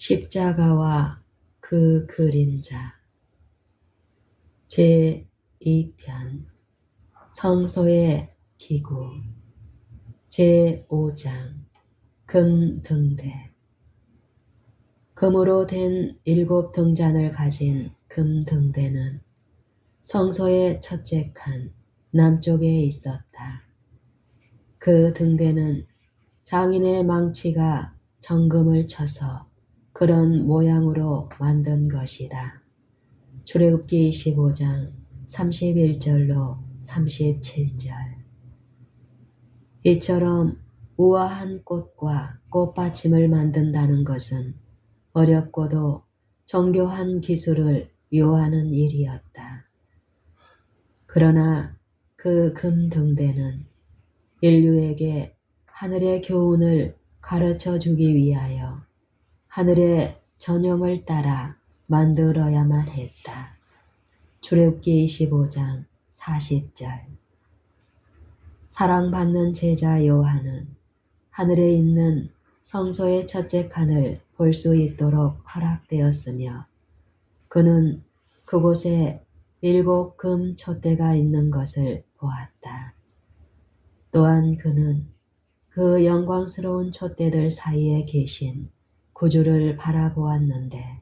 십자가와 그 그림자 제2편 성소의 기구 제5장 금등대 금으로 된 7 등잔을 가진 금등대는 성소의 첫째 칸 남쪽에 있었다. 그 등대는 장인의 망치가 정금을 쳐서 그런 모양으로 만든 것이다. 출애굽기 25장 31절로 37절. 이처럼 우아한 꽃과 꽃받침을 만든다는 것은 어렵고도 정교한 기술을 요하는 일이었다. 그러나 그 금등대는 인류에게 하늘의 교훈을 가르쳐 주기 위하여 하늘의 전형을 따라 만들어야만 했다. 출애굽기 25장 40절. 사랑받는 제자 요한은 하늘에 있는 성소의 첫째 칸을 볼 수 있도록 허락되었으며 그는 그곳에 7 금 촛대가 있는 것을 보았다. 또한 그는 그 영광스러운 촛대들 사이에 계신 구주를 바라보았는데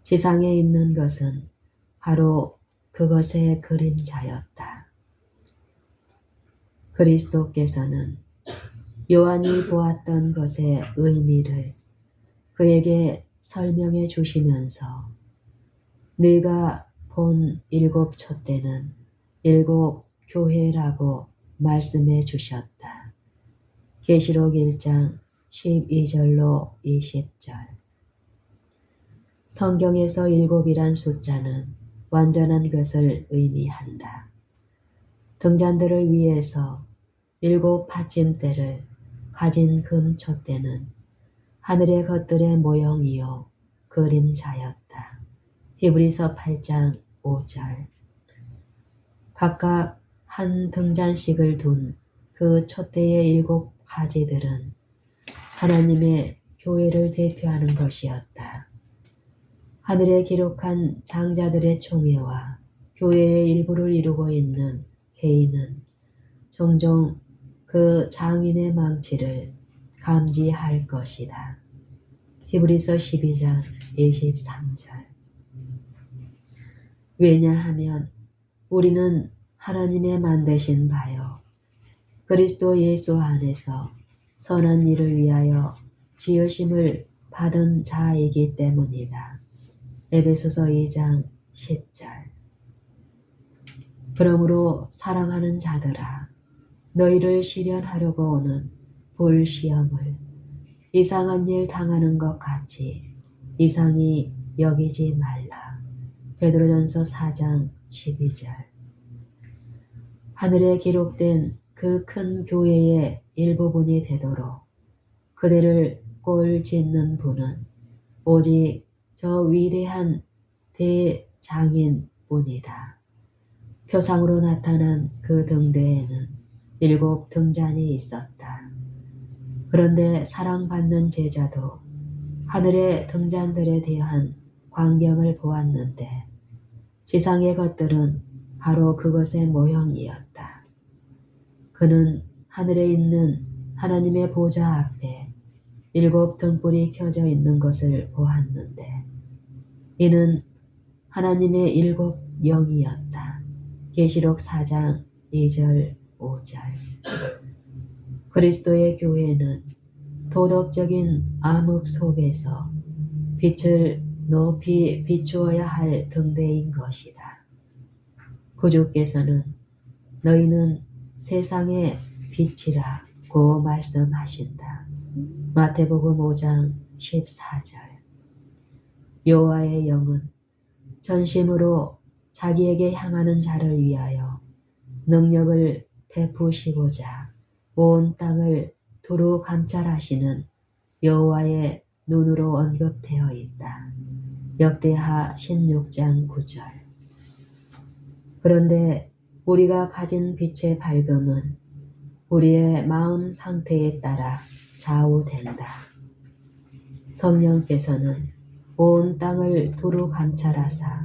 지상에 있는 것은 바로 그것의 그림자였다. 그리스도께서는 요한이 보았던 것의 의미를 그에게 설명해 주시면서 네가 본 7 촛대는 7 교회라고 말씀해 주셨다. 계시록 1장 12절로 20절. 성경에서 7이란 숫자는 완전한 것을 의미한다. 등잔들을 위해서 7 받침대를 가진 금 촛대는 하늘의 것들의 모형이요 그림자였다. 히브리서 8장 5절. 각각 한 등잔씩을 둔 그 촛대의 7 가지들은 하나님의 교회를 대표하는 것이었다. 하늘에 기록한 장자들의 총회와 교회의 일부를 이루고 있는 개인은 종종 그 장인의 망치를 감지할 것이다. 히브리서 12장 23절. 왜냐하면 우리는 하나님의 만드신 바요 그리스도 예수 안에서 선한 일을 위하여 지으심을 받은 자이기 때문이다. 에베소서 2장 10절. 그러므로 사랑하는 자들아 너희를 시련하려고 오는 불시험을 이상한 일 당하는 것 같이 이상히 여기지 말라. 베드로전서 4장 12절. 하늘에 기록된 그 큰 교회의 일부분이 되도록 그대를 꼴 짓는 분은 오직 저 위대한 대장인 뿐이다. 표상으로 나타난 그 등대에는 7 등잔이 있었다. 그런데 사랑받는 제자도 하늘의 등잔들에 대한 광경을 보았는데 지상의 것들은 바로 그것의 모형이었다. 그는 하늘에 있는 하나님의 보좌 앞에 7 등불이 켜져 있는 것을 보았는데 이는 하나님의 7 영이었다. 계시록 4장 2절 5절. 그리스도의 교회는 도덕적인 암흑 속에서 빛을 높이 비추어야 할 등대인 것이다. 구주께서는 너희는 세상의 빛이라고 말씀하신다. 마태복음 5장 14절. 여호와의 영은 전심으로 자기에게 향하는 자를 위하여 능력을 베푸시고자 온 땅을 두루 감찰하시는 여호와의 눈으로 언급되어 있다. 역대하 16장 9절. 그런데 우리가 가진 빛의 밝음은 우리의 마음 상태에 따라 좌우된다. 성령께서는 온 땅을 두루 감찰하사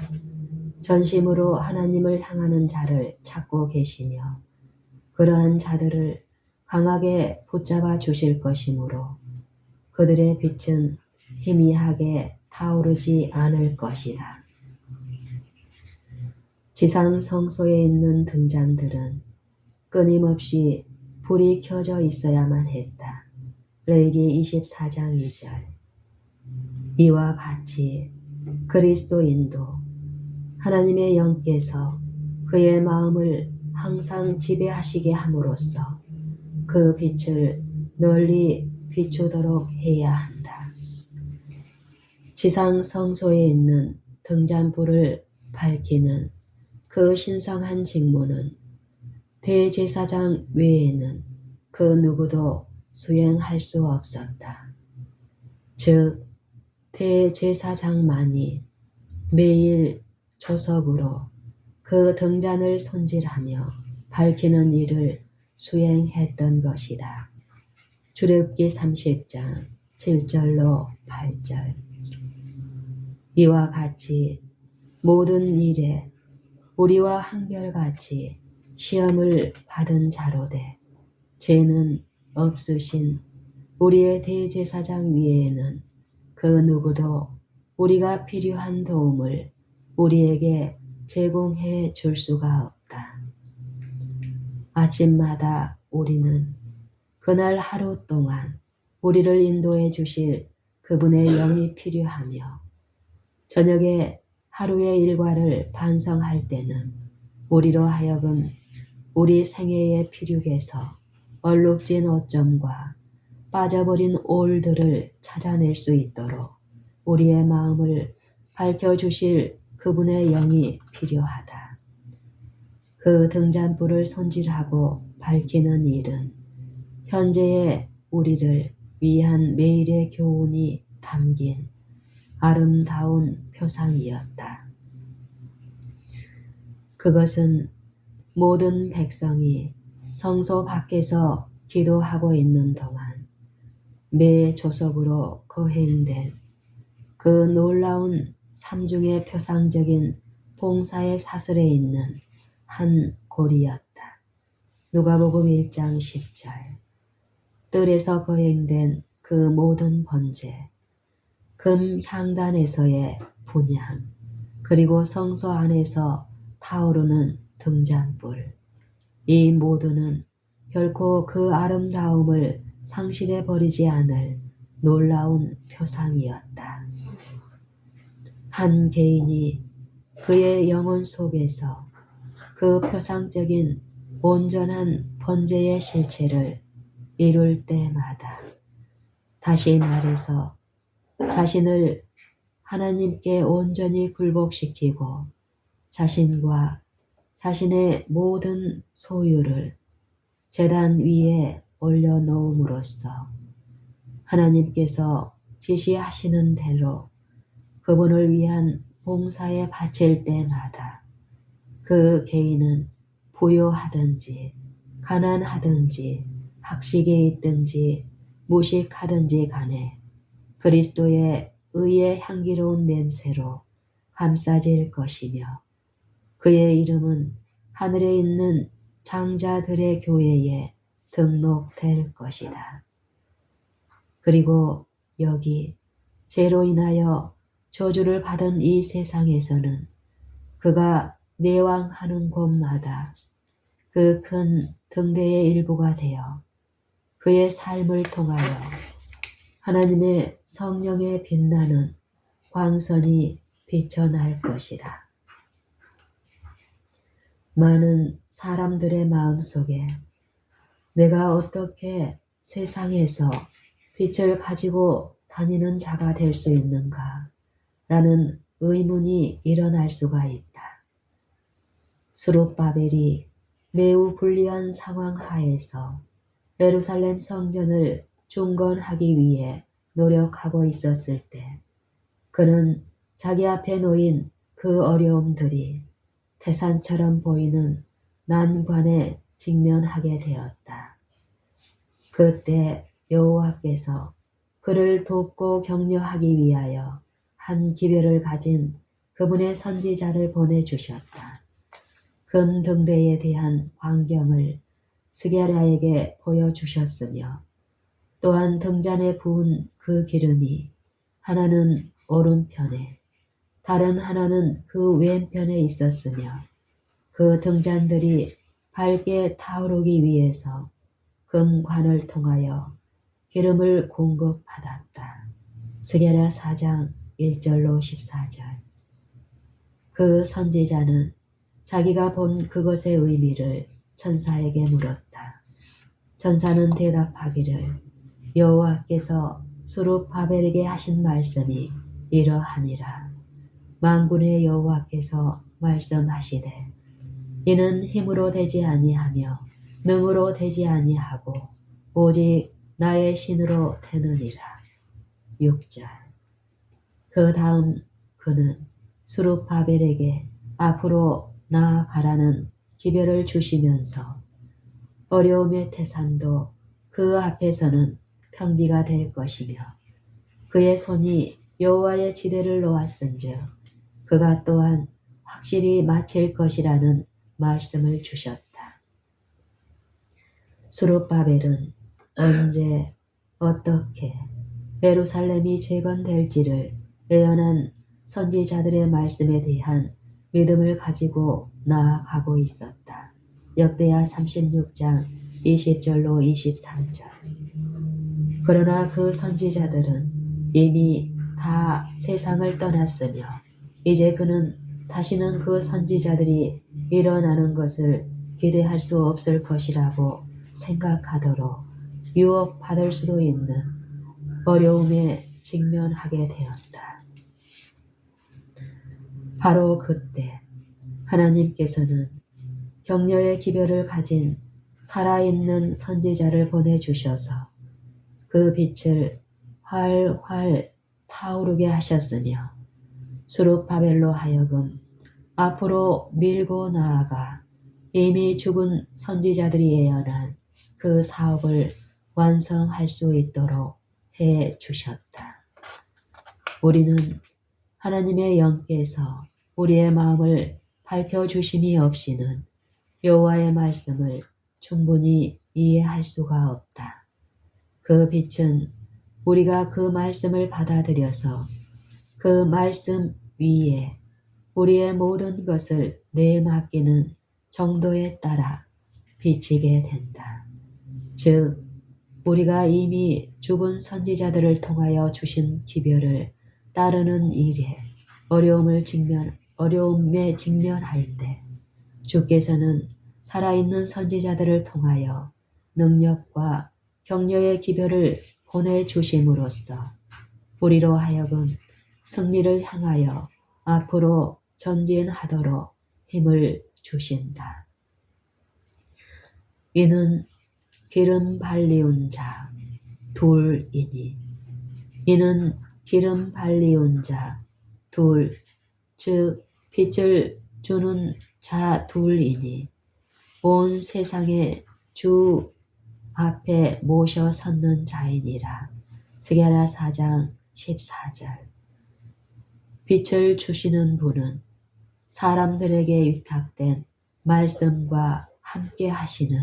전심으로 하나님을 향하는 자를 찾고 계시며 그러한 자들을 강하게 붙잡아 주실 것이므로 그들의 빛은 희미하게 타오르지 않을 것이다. 지상 성소에 있는 등잔들은 끊임없이 불이 켜져 있어야만 했다. 레위기 24장 2절. 이와 같이 그리스도인도 하나님의 영께서 그의 마음을 항상 지배하시게 함으로써 그 빛을 널리 비추도록 해야 한다. 지상 성소에 있는 등잔불을 밝히는 그 신성한 직무는 대제사장 외에는 그 누구도 수행할 수 없었다. 즉 대제사장만이 매일 조석으로 그 등잔을 손질하며 밝히는 일을 수행했던 것이다. 출애굽기 30장 7절로 8절. 이와 같이 모든 일에 우리와 한결같이 시험을 받은 자로되 죄는 없으신 우리의 대제사장 위에는 그 누구도 우리가 필요한 도움을 우리에게 제공해 줄 수가 없다. 아침마다 우리는 그날 하루 동안 우리를 인도해 주실 그분의 영이 필요하며 저녁에 하루의 일과를 반성할 때는 우리로 하여금 우리 생애의 피륙에서 얼룩진 오점과 빠져버린 올들을 찾아낼 수 있도록 우리의 마음을 밝혀주실 그분의 영이 필요하다. 그 등잔불을 손질하고 밝히는 일은 현재의 우리를 위한 매일의 교훈이 담긴 아름다운 표상이었다. 그것은 모든 백성이 성소 밖에서 기도하고 있는 동안 매 조석으로 거행된 그 놀라운 삼중의 표상적인 봉사의 사슬에 있는 한 고리였다. 누가복음 1장 10절. 뜰에서 거행된 그 모든 번제, 금 향단에서의 분향, 그리고 성소 안에서 타오르는 등잔불, 이 모두는 결코 그 아름다움을 상실해 버리지 않을 놀라운 표상이었다. 한 개인이 그의 영혼 속에서 그 표상적인 온전한 번제의 실체를 이룰 때마다 다시 말해서 자신을 하나님께 온전히 굴복시키고 자신과 자신의 모든 소유를 제단 위에 올려놓음으로써 하나님께서 지시하시는 대로 그분을 위한 봉사에 바칠 때마다 그 개인은 부유하든지 가난하든지 학식이 있든지 무식하든지 간에 그리스도의 의의 향기로운 냄새로 감싸질 것이며 그의 이름은 하늘에 있는 장자들의 교회에 등록될 것이다. 그리고 여기 죄로 인하여 저주를 받은 이 세상에서는 그가 내왕하는 곳마다 그 큰 등대의 일부가 되어 그의 삶을 통하여 하나님의 성령에 빛나는 광선이 비춰날 것이다. 많은 사람들의 마음속에 내가 어떻게 세상에서 빛을 가지고 다니는 자가 될 수 있는가? 라는 의문이 일어날 수가 있다. 스룹바벨이 매우 불리한 상황 하에서 예루살렘 성전을 중건하기 위해 노력하고 있었을 때 그는 자기 앞에 놓인 그 어려움들이 태산처럼 보이는 난관에 직면하게 되었다. 그때 여호와께서 그를 돕고 격려하기 위하여 한 기별을 가진 그분의 선지자를 보내주셨다. 금 등대에 대한 광경을 스게랴에게 보여주셨으며 또한 등잔에 부은 그 기름이 하나는 오른편에 다른 하나는 그 왼편에 있었으며 그 등잔들이 밝게 타오르기 위해서 금관을 통하여 기름을 공급받았다. 스게랴 4장 1절로 14절. 그 선지자는 자기가 본 그것의 의미를 천사에게 물었다. 천사는 대답하기를 여호와께서 스룹바벨에게 하신 말씀이 이러하니라. 만군의 여호와께서 말씀하시되 이는 힘으로 되지 아니하며 능으로 되지 아니하고 오직 나의 신으로 되느니라. 6절. 그 다음 그는 스룹바벨에게 앞으로 나아가라는 기별을 주시면서 어려움의 태산도 그 앞에서는 평지가 될 것이며 그의 손이 여호와의 지대를 놓았은즉 그가 또한 확실히 마칠 것이라는 말씀을 주셨다. 스룹바벨은 언제 어떻게 예루살렘이 재건될지를 예언한 선지자들의 말씀에 대한 믿음을 가지고 나아가고 있었다. 역대하 36장 20절로 23절. 그러나 그 선지자들은 이미 다 세상을 떠났으며 이제 그는 다시는 그 선지자들이 일어나는 것을 기대할 수 없을 것이라고 생각하도록 유혹받을 수도 있는 어려움에 직면하게 되었다. 바로 그때 하나님께서는 격려의 기별을 가진 살아있는 선지자를 보내주셔서 그 빛을 활활 타오르게 하셨으며 스룹바벨로 하여금 앞으로 밀고 나아가 이미 죽은 선지자들이 예언한 그 사업을 완성할 수 있도록 해 주셨다. 우리는 하나님의 영께서 우리의 마음을 밝혀주심이 없이는 여호와의 말씀을 충분히 이해할 수가 없다. 그 빛은 우리가 그 말씀을 받아들여서 그 말씀 위에 우리의 모든 것을 내맡기는 정도에 따라 비치게 된다. 즉 우리가 이미 죽은 선지자들을 통하여 주신 기별을 따르는 일에 어려움에 직면할 때 주께서는 살아있는 선지자들을 통하여 능력과 격려의 기별을 보내주심으로써 우리로 하여금 승리를 향하여 앞으로 전진하도록 힘을 주신다. 이는 기름 발리운 자 둘이니 이는 기름 발리운 자 둘, 즉 빛을 주는 자 둘이니 온 세상의 주 앞에 모셔 섰는 자이니라. 스게랴 4장 14절. 빛을 주시는 분은 사람들에게 위탁된 말씀과 함께 하시는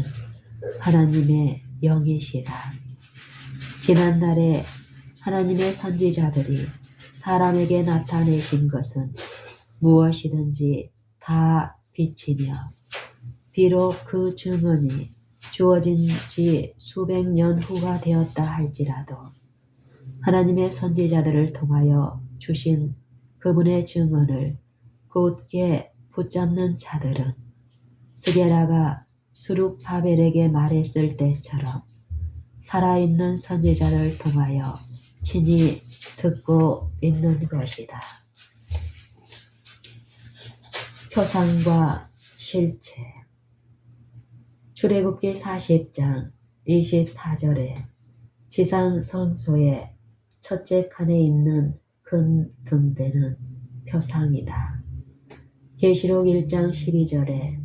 하나님의 영이시다. 지난날에 하나님의 선지자들이 사람에게 나타내신 것은 무엇이든지 다 빛이며 비록 그 증언이 주어진 지 수백 년 후가 되었다 할지라도 하나님의 선지자들을 통하여 주신 그분의 증언을 곧게 붙잡는 자들은 스게랴가 스룹바벨에게 말했을 때처럼 살아있는 선지자를 통하여 친히 듣고 있는 것이다. 표상과 실체. 출애굽기 40장 24절에 지상 성소의 첫째 칸에 있는 금 등대는 표상이다. 계시록 1장 12절에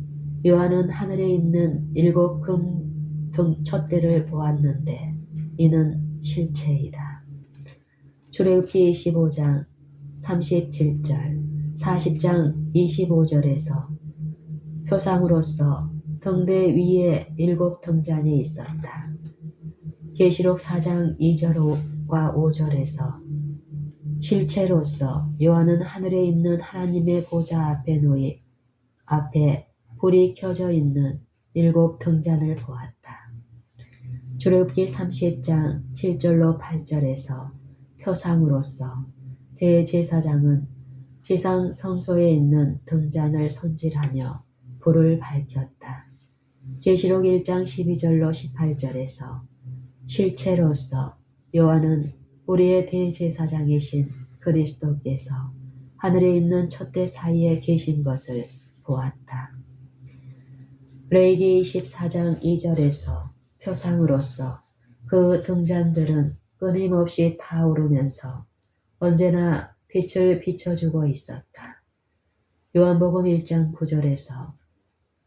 요한은 하늘에 있는 7 금 등 촛대를 보았는데 이는 실체이다. 출애굽기 25장 37절, 40장 25절에서 표상으로서 등대 위에 7 등잔이 있었다. 계시록 4장 2절과 5절에서 실체로서 요한은 하늘에 있는 하나님의 보좌 앞에 불이 켜져 있는 7 등잔을 보았다. 출애굽기 30장 7절로 8절에서 표상으로서 대제사장은 지상 성소에 있는 등잔을 손질하며 불을 밝혔다. 계시록 1장 12절로 18절에서 실체로서 요한은 우리의 대제사장이신 그리스도께서 하늘에 있는 촛대 사이에 계신 것을 보았다. 레위기 24장 2절에서 표상으로서 그 등잔들은 끊임없이 타오르면서 언제나 빛을 비춰주고 있었다. 요한복음 1장 9절에서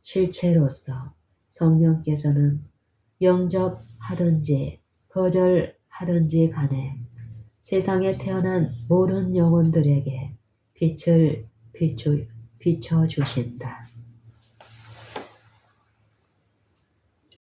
실체로서 성령께서는 영접하든지 거절하든지 간에 세상에 태어난 모든 영혼들에게 빛을 비춰주신다.